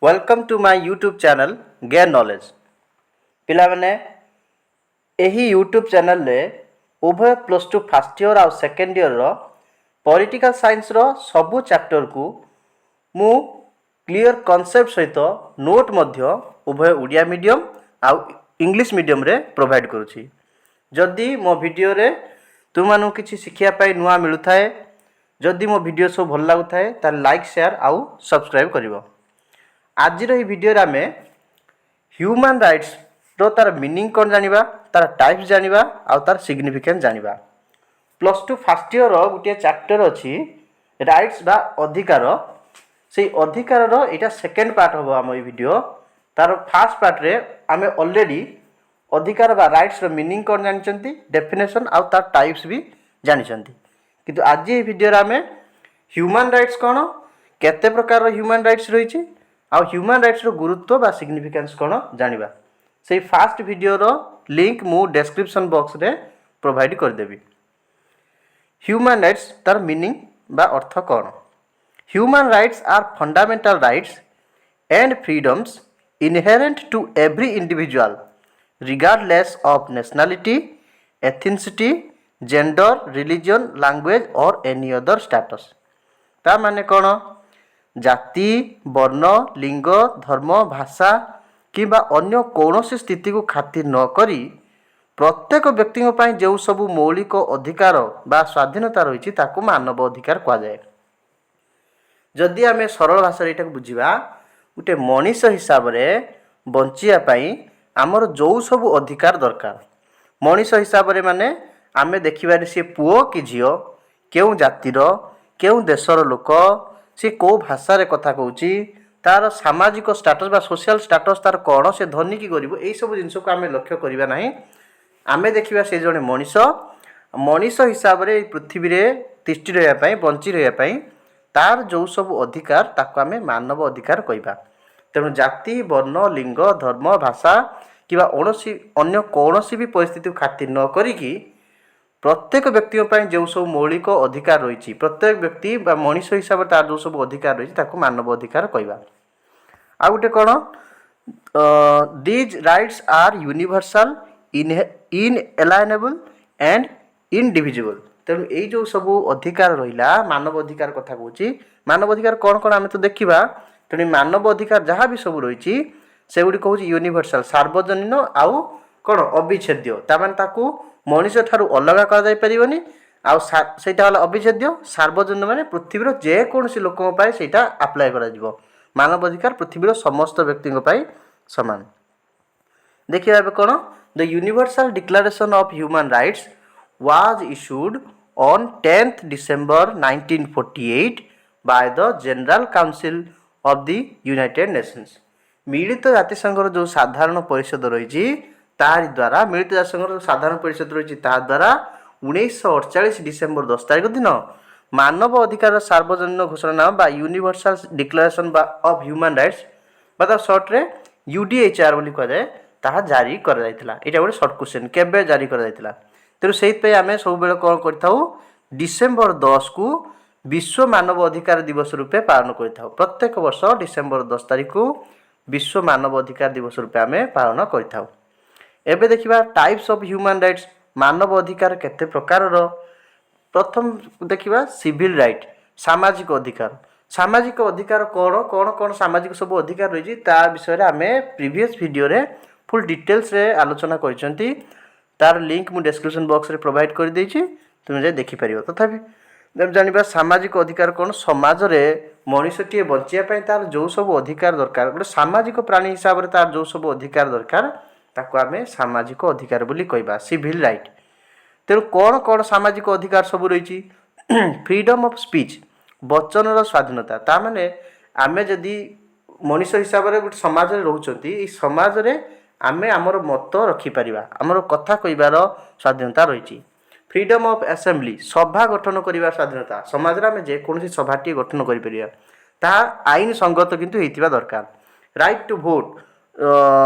Welcome to my YouTube channel gain knowledge. पिलामाने एही YouTube channel रे उभय प्लस टू फर्स्ट ईयर आउ सेकेंड ईयर रो पॉलिटिकल साइंस रो सबु चैप्टर को मु क्लियर कॉन्सेप्ट सहित नोट मध्य उभय ओडिया मीडियम आउ इंग्लिश मीडियम रे प्रोवाइड करूची। जदि मो वीडियो रे तुम मानु किछि शिखिया पाई नुआ मिलु थाए, जदि मो वीडियो सब भल लागु थाए ता लाइक शेयर आउ सब्सक्राइब करिवो। आज भिडियो आम ह्यूमन राइट्स रो तार मीनिंग कौन जानिबा, तार टाइप्स जानिबा आउ तार सिग्निफिकेंस जानिबा। प्लस टू फर्स्ट ईयर गोटे चैप्टर अच्छी राइट्स बा अधिकार। से अधिकार रो एटा सेकेंड पार्ट हम आम वीडियो। तार फर्स्ट पार्ट रे आम ऑलरेडी अधिकार बा राइट्स रो मीनिंग कौन जानिचंती, डेफिनेशन आउ तार टाइप्स भी जानिचंती। किंतु आज ये वीडियो आम ह्यूमन राइट्स कौन, केते प्रकार ह्यूमन राइट्स रही आउ ह्यूमन राइट्स रो गुरुत्व बा सिग्निफिकेंस कौन जानिबा। से फास्ट वीडियो रो लिंक मु डिस्क्रिप्शन बॉक्स रे प्रोवाइड कर देबी। ह्यूमन राइट्स तार मीनिंग बा अर्थ कौन। Human rights are fundamental rights and freedoms inherent to every individual regardless of nationality, ethnicity, gender, religion, language और एनी अदर स्टेटस। ता माने कौन, जाति, वर्ण, लिंग, धर्म, भाषा किंबा अन्य कौनसी स्थिति को खातिर न करी प्रत्येक व्यक्ति जो सबू मौलिक अधिकार बा स्वाधीनता रही ताकू मानव अधिकार कह जाए। जदि आम सरल भाषा ये बुझा, गोटे मनीष हिसाब से बंचापी आमर जो सबू अधिकार दरकार, मनीष हिसाब से माने आम देखिबार सी पुओ कि झील, क्यों जातिर, क्यों देशर लोक, सी को भाषा रे कथा कहूची, तार सामाजिक स्टाटस बा सोशल स्टाटस तार कौन, से धनी की गरीब, यही सब जिनस को आम लक्ष्य करवा ना। आम देखा से जड़े मनीष, मनीष हिसाब से पृथ्वी रे तिष्ठि रही बंची रही तार जो सब अधिकार ताको आम मानव अधिकार कहवा। तेणु जाति, वर्ण, लिंग, धर्म, भाषा कि अन्य कौन भी परिस्थिति खातिर न करिकी प्रत्येक व्यक्ति जो सब मौलिक अधिकार रही, प्रत्येक व्यक्ति बा मनीष हिसाब से तार जो सब अधिकार रही ताको मानव अधिकार कहवा। आ गोटे कौन, these rights are universal, inalienable and indivisible. तेणु ये जो सब अधिकार रहा, मानव अधिकार कथा कहूँ, मानव अधिकार कौन कौन आम तो देखा। तेणु मानव अधिकार जहाँ भी सब रही से गुड़ी कहूँ यूनिवर्सल, सार्वजनीन आउ कौन अविच्छेद्य। तामान ताकू मनीष ठारू अलग कर आईटा अविच्छेद्य। सार्वजनीन माने पृथ्वीर जेकोसी लोक से आप्लाय कर मानव अधिकार पृथ्वीर समस्त व्यक्ति सामान। देखिए कौन, the universal declaration of human rights was issued on 10th December 1948 by the general council of the United Nations. मिलित जातिसंघर जो साधारण परिषद रही तारि द्वारा, मिलित जातिसंघर जो साधारण परिषद रही द्वारा 1948 डिसेम्बर 10 तारिख दिन मानव अधिकार सार्वजनीन घोषणानामा बा universal declaration of human rights बा सर्ट रे यूडीएचआर बोली कहुए ताहा जारी कर जाइतिला। एटा गोटे सर्ट क्वेश्चन, केबे जारी कर जाइतिला। तेणु से आम सब बेले कौन करथाउ, डिसेम्बर 10 को विश्व मानव अधिकार दिवस रूपे पालन करथाउ। प्रत्येक वर्ष डिसेम्बर 10 तारिख को विश्व मानव अधिकार दिवस रूपे आम पालन करथाउ। एबे देखिबा टाइप्स ऑफ ह्यूमन राइट्स, मानव अधिकार केते प्रकार। प्रथम देखिबा सिविल राइट, सामाजिक अधिकार। सामाजिक अधिकार कौन कौन कौन सामाजिक सब अधिकार रही ता विषय आम प्रीवियस वीडियो रे फुल डिटेल्स रे आलोचना करिसेंती। तार लिंक मु डिस्क्रिप्शन बॉक्स रे प्रोवाइड कर देछि, तुम जे देखि परियो। तथापि जब जानिबा सामाजिक अधिकार कौन, समाज रे मनुष्यटी बंचिया पई तार जो सब अधिकार दरकार, गोटे सामाजिक प्राणी हिसाब रे तार जो सब अधिकार दरकार ताको आमे सामाजिक अधिकार बोली कहबा, सिविल राइट। तेणु कौन कौन सामाजिक अधिकार सब रही, फ्रीडम ऑफ स्पीच, वचन स्वाधीनता। ता माने आमे जदि मनुष्य हिसाब से गोटे समाज रे रहउचंती, समाज रे आमे आमर मत रखिपर, आमर कथा कहबार स्वाधीनता रही। फ्रीडम ऑफ असेंबली, सभा गठन कर स्वाधीनता, समाज में जेकोसी सभाटी गठन कर आईन संगत किंतु होइतिबा दरकार। राइट टू भोट,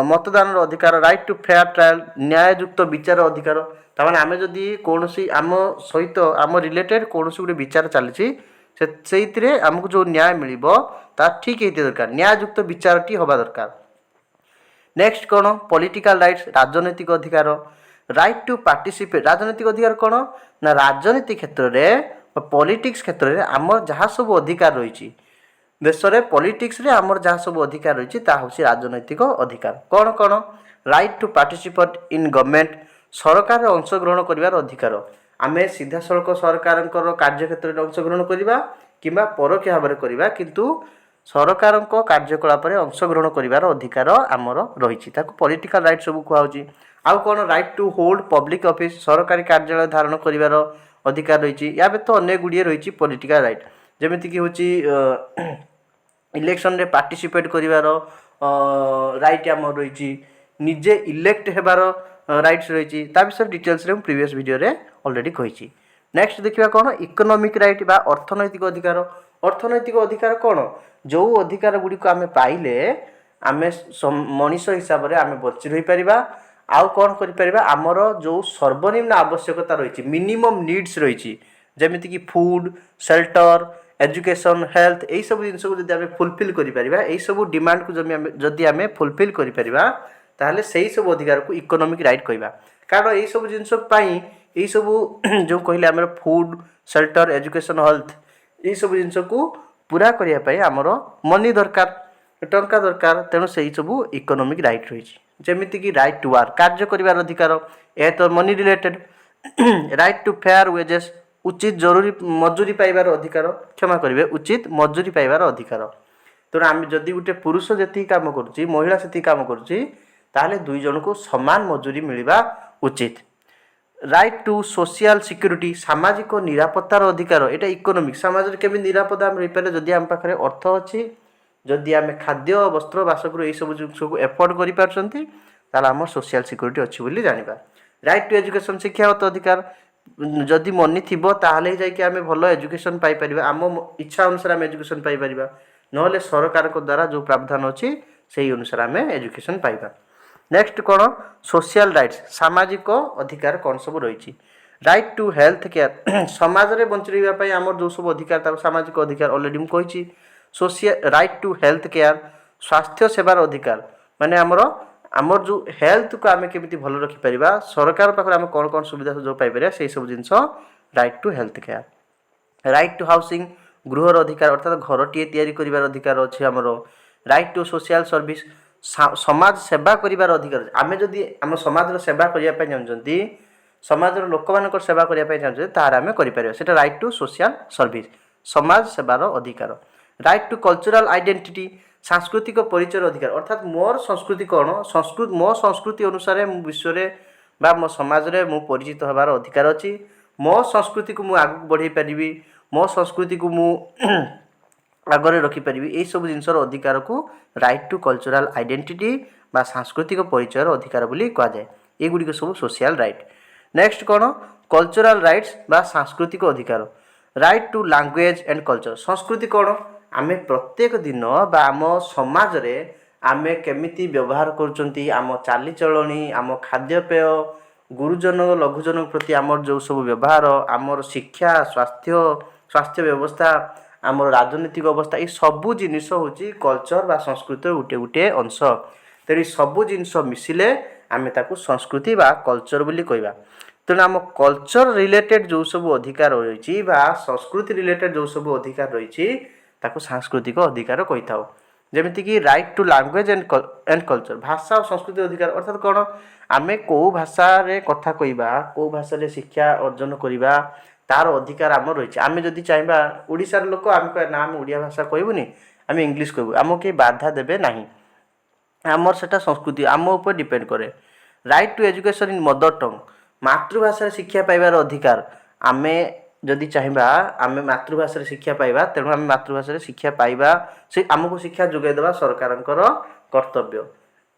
मतदान अधिकार, राइट टू फेयर ट्रायल, न्याययुक्त विचार अधिकार। ताମାନେ आमे जदि कोनोसी आम सहित आम रिलेटेड कोनोसी गोटे विचार चली से आमको जो न्याय मिलिबो ता ठीक हेते दरकार न्याययुक्त विचारटी होबा दरकार। नेक्स्ट कौन पॉलिटिकल राइट्स राजनैतिक अधिकार राइट टू पार्टिसिपेट राजनैतिक अधिकार कौन ना राजनीति क्षेत्र में पॉलिटिक्स क्षेत्र में आमर जहाँ सब अधिकार रही देश में पॉलिटिक्स रे आमर जहाँ सब अधिकार रही हूँ राजनैतिक अधिकार कौन कौन right to participate in government सरकार अंशग्रहण कर अधिकार आम सीधा सड़क सरकार कार्य क्षेत्र में अंशग्रहण करवा कि परोक्ष भाव में करवा किंतु सरकार कार्यकलाप अंशग्रहण कर अधिकार आमर रही पॉलिटिकल राइट सब कहुच्छी आउ कौन right to hold public office सरकारी कार्यालय धारण कर अधिकार रही या तो अनेक गुड़िए रही पॉलिटिकल राइट जमीक हूँ इलेक्शन रे पार्टिसिपेट करिवार राइट आमर रही निजे इलेक्ट हेबार राइट्स रही विषय डिटेल्स रे प्रीवियस वीडियो रे ऑलरेडी कही। नेक्स्ट देखिबा कौन इकोनॉमिक राइट बा अर्थनैतिक अधिकार अर्थनैतिक अधिकार कौन जो अधिकार गुड़िक आम पाइले आम मनीष हिसाब से आम बची रही पारिबा आउ कौन कर आमर जो सर्वनिम्न आवश्यकता रही मिनिमम नीड्स रही जमीती कि फूड शेल्टर एजुकेशन हेल्थ यही सब जिन को आम फुलफिल कर सब डिमांड को जदि आम फुलफिल कर से सब अधिकार को इकोनॉमिक राइट कहवा कारण यही सब जिनस यही सब जो कहले आम फूड शेल्टर एजुकेशन हेल्थ यही सब जिनस को पूरा करने आमर मनी दरकार टंका दरकार तेणु से सब इकोनॉमिक राइट रही जमीती कि राइट टू वर्क कार्य कर अधिकार यह तो money related right to fair wages उचित जरूरी मजूरी पाइबार अधिकार क्षमा करेंगे उचित मजूरी पाइबार अधिकार तेणु आम जदि गोटे पुरुष जी कम कर महिला से कम कर दुई जन को समान मजूरी मिलवा उचित राइट टू सोशल सिक्यूरीटी सामाजिक निरापत्तार अधिकार यहाँ इकोनॉमिक समाज केमी निरापत्ता आम रहीपर जदि आम पाखे अर्थ अच्छी जदि आम खाद्य वस्त्र बासगृह यही सब जिन को एफोर्ड कर सोशल सिक्यूरीटी अच्छी बोली जानिबा राइट टू एजुकेशन शिक्षागत अधिकार जदि मनी थी ताहले जाकि आम भल एजुकेशन पाइपर आम इच्छा अनुसार आम एजुकेशन पाइपर ना सरकार द्वारा जो प्रावधान अच्छी से अनुसार आम एजुकेशन पाइबा। नेक्स्ट कौन सोशल राइट्स सामाजिक अधिकार कौन सब रही राइट टू हेल्थ केयर समाज में बंची रही आम जो सब अधिकार सामाजिक अधिकार ऑलरेडी मुझे social right to health care स्वास्थ्य सेवार अधिकार माने आमर जो हेल्थ को आम केमी भल रखिपर सरकार पाखे आम कौन कौन सुविधा सुझाव पाइपर से सब जिन right to health care right to housing गृहर अधिकार अर्थात घरटीए तैयारी कर अधिकार अच्छे आमर राइट टू सोशल सर्विस समाज सेवा कर अधिकार आम जदि आम समाज सेवा करने चाहते समाज लोक मान सेवा करने चाहते तार आम कर राइट टू सोशल सर्विस समाज सेवार अधिकार राइट टू कल्चरल आइडेंटिटी सांस्कृतिक परिचय अधिकार अर्थात मोर संस्कृति कौन मो संस्कृति अनुसार विश्व में मो समाज में मु परिचित होबार अधिकार अच्छी मो संस्कृति को आगे बढ़े पारि मो संस्कृति को मु आगे रखिपारि यही सब जिनसर अधिकार को राइट टू कल्चरल आइडेंटिटी बा सांस्कृतिक परिचय अधिकार बोली कहुए ये गुड़िक सब सोशल राइट। नेक्स्ट कौन कल्चरल राइट्स बा सांस्कृतिक अधिकार right to language and culture संस्कृति कौन आमे प्रत्येक दिन बा आम समाज रे आमे केमिति व्यवहार करुचंती आम चालीचलणी आम खाद्यपेय गुरुजन लघुजन प्रति आमर जो सब व्यवहार आमर शिक्षा स्वास्थ्य व्यवस्था आमर राजनीतिक अवस्था ये सबू जिनिस हूँ कल्चर बा संस्कृति गोटे गोटे अंश तेणु सबू जिनिस मिसिले आमे ताकू संस्कृति बा कल्चर बोली कहवा तेणु आम कल्चर रिलेटेड जो सब अधिकार रही संस्कृति रिलेटेड जो सब अधिकार रही ताको सांस्कृतिक अधिकार कही था जमीती कि right to language and culture भाषा और संस्कृति अधिकार अर्थात कौन आमे को भाषा रे कथा कहवा को भाषा रे शिक्षा अर्जन करवा तार अधिकार आम रही आम जदि चाहिए ओडिशार लोक आम ना आम ओडिया भाषा कहबुनी आम इंग्लिश कहबू आमको किए बाधा देबे नहीं आमर सेटा संस्कृति आम ऊपर डिपेंड करे right to education in mother tongue मातृभाषा शिक्षा पाइबार अधिकार आमे जदि चाहिए आम मातृभाषा शिक्षा पाइबा तेणु आम मातृभाषा शिक्षा पाइबा से आमको शिक्षा जोगेदेवा सरकार कर्तव्य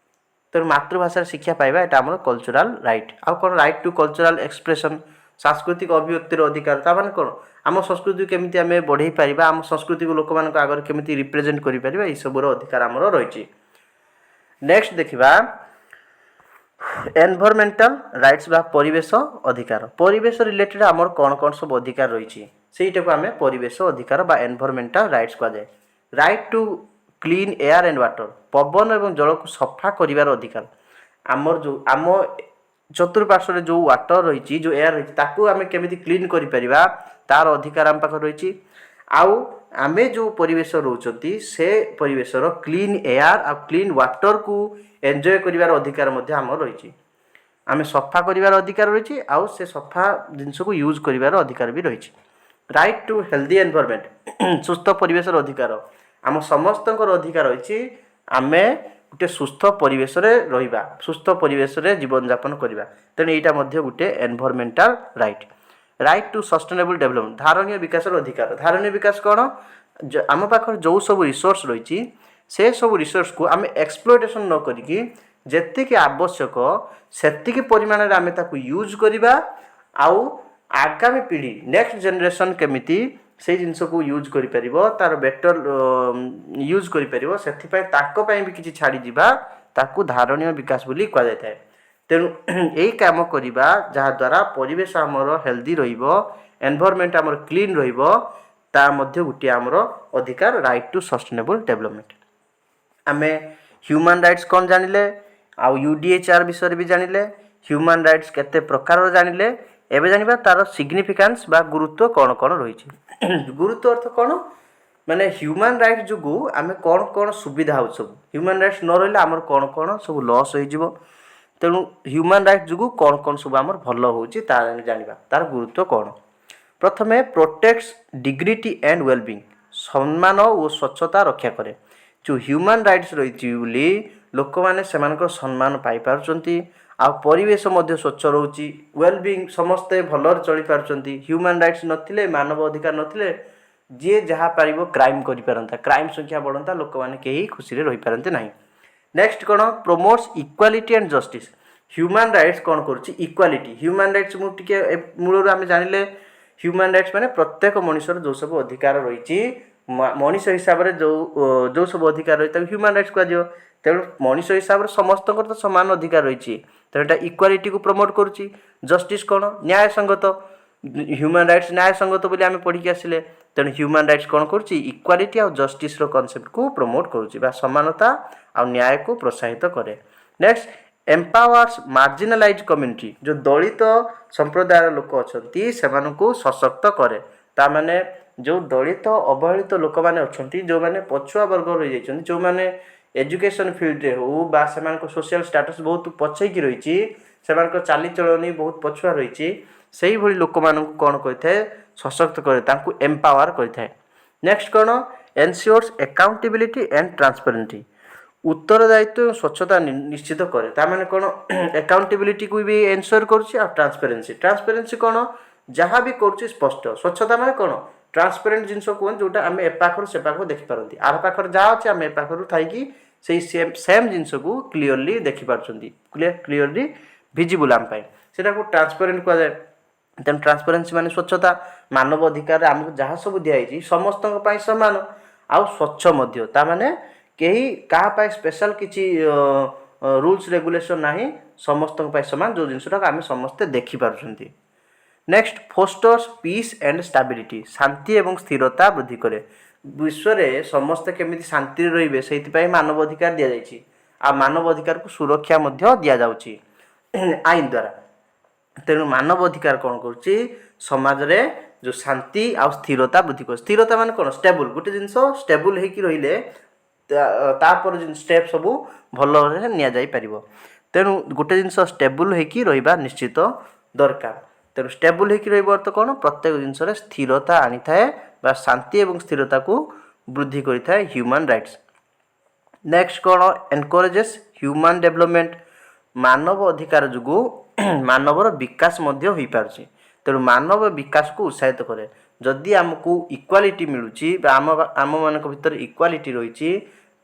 तेणु मातृभाषा शिक्षा पाइबा यहाँ आम कल्चरल राइट आउ कौन राइट टू कल्चरल एक्सप्रेशन सांस्कृतिक अभिव्यक्तिर अधिकार ताने कौन आम संस्कृति केमिति आम बढ़े पारिबा आम संस्कृति को लोक मान आगे केमिति रिप्रेजेंट करि परिबा ई सबरो अधिकार आमर रही। नेक्स्ट देखिबा एनवायरमेंटल राइट्स बा परिवेश अधिकार परिवेश रिलेटेड आमर कौन कौन सब अधिकार रही ସେଇଟାକୁ ଆମେ ପରିବେଶ ଅଧିକାର ବା ଏନଭାରमेଣ୍ଟାଲ ରାଇଟ୍ସ କୁହାଯାଏ। Right to clean air and water, ପବନ ଏବଂ ଜଳକୁ ସଫା କରିବାର ଅଧିକାର। ଆମର ଯେଉଁ ଆମ ଚତୁଃପାର୍ଶ୍ୱରେ ଯେଉଁ ୱାଟର ରହିଛି, ଯେଉଁ ଏୟାର ରହିଛି, ତାକୁ ଆମେ କେମିତି କ୍ଲିନ୍ କରିପାରିବା ତାର ଅଧିକାର ଆମ ପାଖରେ ରହିଛି। ଆଉ ଆମେ ଯେଉଁ ପରିବେଶ ରହୁଛନ୍ତି ସେ ପରିବେଶର କ୍ଲିନ୍ ଏୟାର ଆଉ କ୍ଲିନ୍ ୱାଟରକୁ ଏନ୍ଜୟ କରିବାର ଅଧିକାର ମଧ୍ୟ ଆମର ରହିଛି। ଆମେ ସଫା କରିବାର ଅଧିକାର ରହିଛି ଆଉ ସେ ସଫା ଜିନିଷକୁ ୟୁଜ୍ କରିବାର ଅଧିକାର ବି ରହିଛି। ରାଇଟ୍ ଟୁ ହେଲ୍ଦି ଏନଭାରମେଣ୍ଟ, ସୁସ୍ଥ ପରିବେଶର ଅଧିକାର। ଆମ ସମସ୍ତଙ୍କର ଅଧିକାର ରହିଛି ଆମେ ଗୋଟେ ସୁସ୍ଥ ପରିବେଶରେ ରହିବା, ସୁସ୍ଥ ପରିବେଶରେ ଜୀବନଯାପନ କରିବା। ତେଣୁ ଏଇଟା ମଧ୍ୟ ଗୋଟେ environmental right. Right to sustainable development, ଧାରଣୀୟ ବିକାଶର ଅଧିକାର। ଧାରଣୀୟ ବିକାଶ କ'ଣ? ଆମ ପାଖରେ ଯେଉଁ ସବୁ ରିସୋର୍ସ ରହିଛି ସେ ସବୁ ରିସୋର୍ସକୁ ଆମେ ଏକ୍ସପ୍ଲୋଇଟେସନ୍ ନ କରିକି ଯେତିକି ଆବଶ୍ୟକ ସେତିକି ପରିମାଣରେ ଆମେ ତାକୁ ୟୁଜ୍ କରିବା। ଆଉ ଆଗାମୀ ପିଢ଼ି ନେକ୍ସଟ ଜେନେରେସନ୍ କେମିତି ସେଇ ଜିନିଷକୁ ୟୁଜ୍ କରିପାରିବ, ତାର ବେଟର ୟୁଜ୍ କରିପାରିବ, ସେଥିପାଇଁ ତାଙ୍କ ପାଇଁ ବି କିଛି ଛାଡ଼ିଯିବା, ତାକୁ ଧାରଣୀୟ ବିକାଶ ବୋଲି କୁହାଯାଇଥାଏ। ତେଣୁ ଏଇ କାମ କରିବା ଯାହାଦ୍ୱାରା ପରିବେଶ ଆମର ହେଲ୍ଦି ରହିବ, ଏନଭାରମେଣ୍ଟ ଆମର କ୍ଲିନ୍ ରହିବ, ତା ମଧ୍ୟ ଗୋଟିଏ ଆମର ଅଧିକାର, ରାଇଟ୍ ଟୁ ସଷ୍ଟେନେବଲ୍ ଡେଭଲପମେଣ୍ଟ। ଆମେ ହ୍ୟୁମାନ୍ ରାଇଟ୍ସ କ'ଣ ଜାଣିଲେ, ଆଉ UDHR ବିଷୟରେ ବି ଜାଣିଲେ, ହ୍ୟୁମାନ୍ ରାଇଟ୍ସ କେତେ ପ୍ରକାରର ଜାଣିଲେ। ଏବେ ଜାଣିବା ତାର ସିଗ୍ନିଫିକାନ୍ସ ବା ଗୁରୁତ୍ୱ କ'ଣ କ'ଣ ରହିଛି। ଗୁରୁତ୍ୱ ଅର୍ଥ କ'ଣ? ମାନେ ହ୍ୟୁମାନ୍ ରାଇଟ୍ସ ଯୋଗୁଁ ଆମେ କ'ଣ କ'ଣ ସୁବିଧା ହେଉଛି ସବୁ। ହ୍ୟୁମାନ୍ ରାଇଟ୍ସ ନ ରହିଲେ ଆମର କ'ଣ କ'ଣ ସବୁ ଲସ୍ ହୋଇଯିବ। ତେଣୁ ହ୍ୟୁମାନ୍ ରାଇଟ୍ସ ଯୋଗୁଁ କ'ଣ କ'ଣ ସବୁ ଆମର ଭଲ ହେଉଛି ତାର ଆମେ ଜାଣିବା, ତାର ଗୁରୁତ୍ୱ କ'ଣ। ପ୍ରଥମେ ପ୍ରୋଟେକ୍ଟସ୍ ଡିଗ୍ନିଟି ଆଣ୍ଡ ୱେଲବିଂ, ସମ୍ମାନ ଓ ସ୍ୱଚ୍ଛତା ରକ୍ଷା କରେ। ଯେଉଁ ହ୍ୟୁମାନ୍ ରାଇଟ୍ସ ରହିଛି ବୋଲି ଲୋକମାନେ ସେମାନଙ୍କର ସମ୍ମାନ ପାଇପାରୁଛନ୍ତି, ଆଉ ପରିବେଶ ମଧ୍ୟ ସ୍ୱଚ୍ଛ ରହୁଛି, ୱେଲବିଂ ସମସ୍ତେ ଭଲରେ ଚଳିପାରୁଛନ୍ତି। ହ୍ୟୁମାନ୍ ରାଇଟ୍ସ ନଥିଲେ, ମାନବ ଅଧିକାର ନଥିଲେ ଯିଏ ଯାହା ପାରିବ କ୍ରାଇମ୍ କରିପାରନ୍ତା, କ୍ରାଇମ୍ ସଂଖ୍ୟା ବଢ଼ନ୍ତା, ଲୋକମାନେ କେହି ଖୁସିରେ ରହିପାରନ୍ତେ ନାହିଁ। ନେକ୍ସଟ କ'ଣ? Promotes equality and justice. Human rights କ'ଣ କରୁଛି? ଇକ୍ୱାଲିଟି। ହ୍ୟୁମାନ୍ ରାଇଟ୍ସ ମୁଁ ଟିକେ ମୂଳରୁ ଆମେ ଜାଣିଲେ ହ୍ୟୁମାନ୍ ରାଇଟ୍ସ ମାନେ ପ୍ରତ୍ୟେକ ମଣିଷର ଯେଉଁ ସବୁ ଅଧିକାର ରହିଛି, ମଣିଷ ହିସାବରେ ଯେଉଁ ସବୁ ଅଧିକାର ରହିଛି ତାକୁ ହ୍ୟୁମାନ୍ ରାଇଟ୍ସ କୁହାଯିବ। ତେଣୁ ମଣିଷ ହିସାବରେ ସମସ୍ତଙ୍କର ତ ସମାନ ଅଧିକାର ରହିଛି, ତେଣୁ ଏଇଟା ଇକ୍ୱାଲିଟିକୁ ପ୍ରମୋଟ୍ କରୁଛି। ଜଷ୍ଟିସ୍ କ'ଣ? ନ୍ୟାୟସଙ୍ଗତ। ହ୍ୟୁମାନ୍ ରାଇଟ୍ସ ନ୍ୟାୟସଙ୍ଗତ ବୋଲି ଆମେ ପଢ଼ିକି ଆସିଲେ। ତେଣୁ ହ୍ୟୁମାନ୍ ରାଇଟ୍ସ କ'ଣ କରୁଛି? ଇକ୍ୱାଲିଟି ଆଉ ଜଷ୍ଟିସ୍ର କନସେପ୍ଟକୁ ପ୍ରମୋଟ୍ କରୁଛି ବା ସମାନତା ଆଉ ନ୍ୟାୟକୁ ପ୍ରୋତ୍ସାହିତ କରେ। ନେକ୍ସଟ ଏମ୍ପାୱାର୍ସ ମାର୍ଜିନାଲାଇଜ୍ କମ୍ୟୁନିଟି, ଯେଉଁ ଦଳିତ ସମ୍ପ୍ରଦାୟର ଲୋକ ଅଛନ୍ତି ସେମାନଙ୍କୁ ସଶକ୍ତ କରେ। ତାମାନେ ଯେଉଁ ଦଳିତ ଅବହେଳିତ ଲୋକମାନେ ଅଛନ୍ତି, ଯେଉଁମାନେ ପଛୁଆ ବର୍ଗ ରହିଯାଇଛନ୍ତି, ଯେଉଁମାନେ ଏଜୁକେସନ୍ ଫିଲ୍ଡରେ ହେଉ ବା ସେମାନଙ୍କ ସୋସିଆଲ ଷ୍ଟାଟସ୍ ବହୁତ ପଛେଇକି ରହିଛି, ସେମାନଙ୍କ ଚାଲିଚଳଣି ବହୁତ ପଛୁଆ ରହିଛି, ସେଇଭଳି ଲୋକମାନଙ୍କୁ କ'ଣ କରିଥାଏ? ସଶକ୍ତ କରେ, ତାଙ୍କୁ ଏମ୍ପାୱାର କରିଥାଏ। ନେକ୍ସଟ କ'ଣ? ଏନସିଓର୍ସ ଆକାଉଣ୍ଟେବିଲିଟି ଆଣ୍ଡ ଟ୍ରାନ୍ସପାରେନ୍ସି, ଉତ୍ତରଦାୟିତ୍ୱ ଏବଂ ସ୍ୱଚ୍ଛତା ନିଶ୍ଚିତ କରେ। ତାମାନେ କ'ଣ? ଆକାଉଣ୍ଟେବିଲିଟିକୁ ବି ଏନସିଓର କରୁଛି ଆଉ ଟ୍ରାନ୍ସପାରେନ୍ସି କ'ଣ? ଯାହା ବି କରୁଛି ସ୍ପଷ୍ଟ। ସ୍ୱଚ୍ଛତା ମାନେ କ'ଣ? ଟ୍ରାନ୍ସପାରେଣ୍ଟ ଜିନିଷ କୁହନ୍ତି ଯେଉଁଟା ଆମେ ଏ ପାଖରୁ ସେ ପାଖକୁ ଦେଖିପାରନ୍ତି, ଆର ପାଖରେ ଯାହା ଅଛି ଆମେ ଏ ପାଖରୁ ଥାଇକି ସେଇ ସେମ୍ ଜିନିଷକୁ କ୍ଲିଅରଲି ଦେଖିପାରୁଛନ୍ତି, କ୍ଲିଅରଲି ଭିଜିବୁଲ୍ ଆମ ପାଇଁ, ସେଟାକୁ ଟ୍ରାନ୍ସପାରେଣ୍ଟ କୁହାଯାଏ। ତେଣୁ ଟ୍ରାନ୍ସପାରେନ୍ସି ମାନେ ସ୍ୱଚ୍ଛତା। ମାନବ ଅଧିକାରରେ ଆମକୁ ଯାହା ସବୁ ଦିଆଯାଇଛି ସମସ୍ତଙ୍କ ପାଇଁ ସମାନ ଆଉ ସ୍ୱଚ୍ଛ ମଧ୍ୟ। ତାମାନେ କେହି କାହା ପାଇଁ ସ୍ପେଶାଲ କିଛି ରୁଲ୍ସ ରେଗୁଲେସନ୍ ନାହିଁ, ସମସ୍ତଙ୍କ ପାଇଁ ସମାନ, ଯେଉଁ ଜିନିଷଟାକୁ ଆମେ ସମସ୍ତେ ଦେଖିପାରୁଛନ୍ତି। ନେକ୍ସଟ ଫୋଷ୍ଟର୍ସ ପିସ୍ ଆଣ୍ଡ ଷ୍ଟାବିଲିଟି, ଶାନ୍ତି ଏବଂ ସ୍ଥିରତା ବୃଦ୍ଧି କରେ। ବିଶ୍ୱରେ ସମସ୍ତେ କେମିତି ଶାନ୍ତିରେ ରହିବେ ସେଇଥିପାଇଁ ମାନବ ଅଧିକାର ଦିଆଯାଇଛି, ଆଉ ମାନବ ଅଧିକାରକୁ ସୁରକ୍ଷା ମଧ୍ୟ ଦିଆଯାଉଛି ଆଇନ ଦ୍ୱାରା। ତେଣୁ ମାନବ ଅଧିକାର କ'ଣ କରୁଛି? ସମାଜରେ ଯେଉଁ ଶାନ୍ତି ଆଉ ସ୍ଥିରତା ବୃଦ୍ଧି କରୁଛି। ସ୍ଥିରତା ମାନେ କ'ଣ? ଷ୍ଟେବୁଲ୍। ଗୋଟେ ଜିନିଷ ଷ୍ଟେବୁଲ୍ ହେଇକି ରହିଲେ ତାପରେ ଷ୍ଟେପ୍ ସବୁ ଭଲ ଭାବରେ ନିଆଯାଇପାରିବ। ତେଣୁ ଗୋଟେ ଜିନିଷ ଷ୍ଟେବୁଲ୍ ହେଇକି ରହିବା ନିଶ୍ଚିତ ଦରକାର। ତେଣୁ ଷ୍ଟେବୁଲ୍ ହେଇକି ରହିବ ଅର୍ଥ କ'ଣ? ପ୍ରତ୍ୟେକ ଜିନିଷରେ ସ୍ଥିରତା ଆଣିଥାଏ ବା ଶାନ୍ତି ଏବଂ ସ୍ଥିରତାକୁ ବୃଦ୍ଧି କରିଥାଏ ହ୍ୟୁମାନ୍ ରାଇଟ୍ସ। ନେକ୍ସଟ କ'ଣ? ଏନକରେଜେସ୍ ହ୍ୟୁମାନ୍ ଡେଭଲପମେଣ୍ଟ, ମାନବ ଅଧିକାର ଯୋଗୁଁ ମାନବର ବିକାଶ ମଧ୍ୟ ହୋଇପାରୁଛି। ତେଣୁ ମାନବ ବିକାଶକୁ ଉତ୍ସାହିତ କରେ। ଯଦି ଆମକୁ ଇକ୍ୱାଲିଟି ମିଳୁଛି ବା ଆମମାନଙ୍କ ଭିତରେ ଇକ୍ୱାଲିଟି ରହିଛି,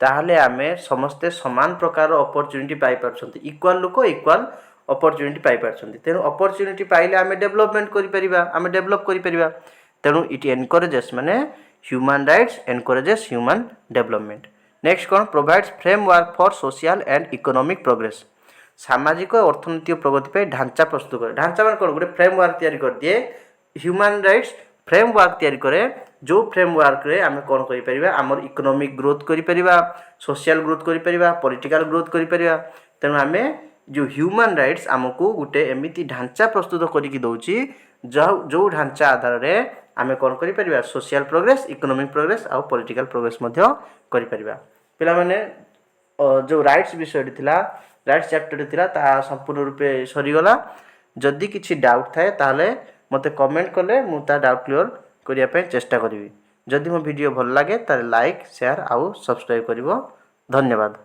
ତାହେଲେ ଆମେ ସମସ୍ତେ ସମାନ ପ୍ରକାର ଅପରଚ୍ୟୁନିଟି ପାଇପାରୁଛନ୍ତି। ଇକ୍ୱାଲ୍ ଲୋକ ଇକ୍ୱାଲ୍ ଅପରଚ୍ୟୁନିଟି ପାଇପାରୁଛନ୍ତି। ତେଣୁ ଅପରଚ୍ୟୁନିଟି ପାଇଲେ ଆମେ ଡେଭଲପମେଣ୍ଟ କରିପାରିବା, ଆମେ ଡେଭଲପ୍ କରିପାରିବା। ତେଣୁ ଇଟ୍ ଏନକରେଜେସ୍ ମାନେ human rights encourages human development. Next କ'ଣ? Provides framework for social and economic progress, ସାମାଜିକ ଓ ଅର୍ଥନୈତିକ ପ୍ରଗତି ପାଇଁ ଢାଞ୍ଚା ପ୍ରସ୍ତୁତ କରେ। ଢାଞ୍ଚା ମାନେ କ'ଣ? ଗୋଟେ ଫ୍ରେମୱାର୍କ ତିଆରି କରିଦିଏ। ହ୍ୟୁମାନ୍ ରାଇଟ୍ସ फ्रेमवर्क तैयारी करे जो फ्रेमवर्क रे आमे कोन करि परिबा हमर इकोनॉमिक ग्रोथ करि परिबा सोशल ग्रोथ करि परिबा पॉलिटिकल ग्रोथ करि परिबा तेणु आमे जो ह्यूमन राइट्स आमको गुटे एमिति ढांचा प्रस्तुत करिकी दउची जो ढांचा आधार रे आमे कोन करि परिबा सोशल प्रोग्रेस इकोनॉमिक प्रोग्रेस आ पॉलिटिकल प्रोग्रेस मध्य करि परिबा पिला माने जो राइट्स विषय थिला राइट्स चैप्टर थिला ता संपूर्ण रूपे सरी गला जदि किछि डाउट थाए ताले मते कमेंट कले मु ता डाउट क्लियर करिया पे चेष्टा करिवि जदि मो वीडियो भल लागे ताले लाइक शेयर आ सब्सक्राइब करिवो धन्यवाद।